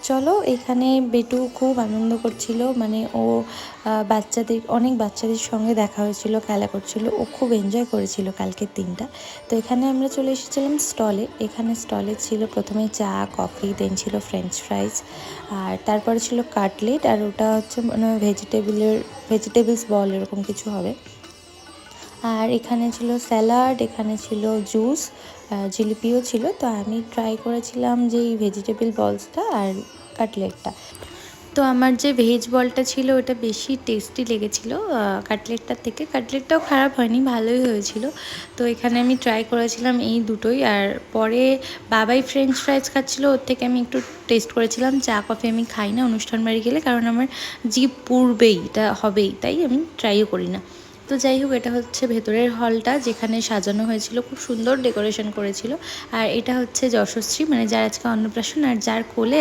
চলো, এখানে বেটু খুব আনন্দ করছিল, মানে ও অনেক বাচ্চাদের সঙ্গে দেখা হয়েছিল, খেলা করছিল, ও খুব এনজয় করেছিল কালকের দিনটা। তো এখানে আমরা চলে এসেছিলাম স্টলে। এখানে স্টলে ছিল প্রথমে চা, কফি, দেন ছিল ফ্রেঞ্চ ফ্রাইজ, আর তারপরে ছিল কাটলেট, আর ওটা হচ্ছে মানে ভেজিটেবলস বল এরকম কিছু হবে। আর এখানে ছিল স্যালাড, এখানে ছিল জুস, জিলিপিও ছিল। তো আমি ট্রাই করেছিলাম যে এই ভেজিটেবল বলসটা আর কাটলেটটা। তো আমার যে ভেজ বলটা ছিল ওটা বেশি টেস্টি লেগেছিল কাটলেটটার থেকে। কাটলেটটাও খারাপ হয়নি, ভালোই হয়েছিল। তো এখানে আমি ট্রাই করেছিলাম এই দুটোই। আর পরে বাবাই ফ্রেঞ্চ ফ্রাইজ খাচ্ছিলো, ওর থেকে আমি একটু টেস্ট করেছিলাম। চা কফি আমি খাই না অনুষ্ঠান বাড়ি গেলে, কারণ আমার জিভ পুড়বেই, এটা হবেই, তাই আমি ট্রাইও করি না। তো যাই হোক, এটা হচ্ছে ভেতরের হলটা যেখানে সাজানো হয়েছিল, খুব সুন্দর ডেকোরেশন করেছিল। আর এটা হচ্ছে যশস্বী, মানে যার আজকে অন্নপ্রাশন আর যার কোলে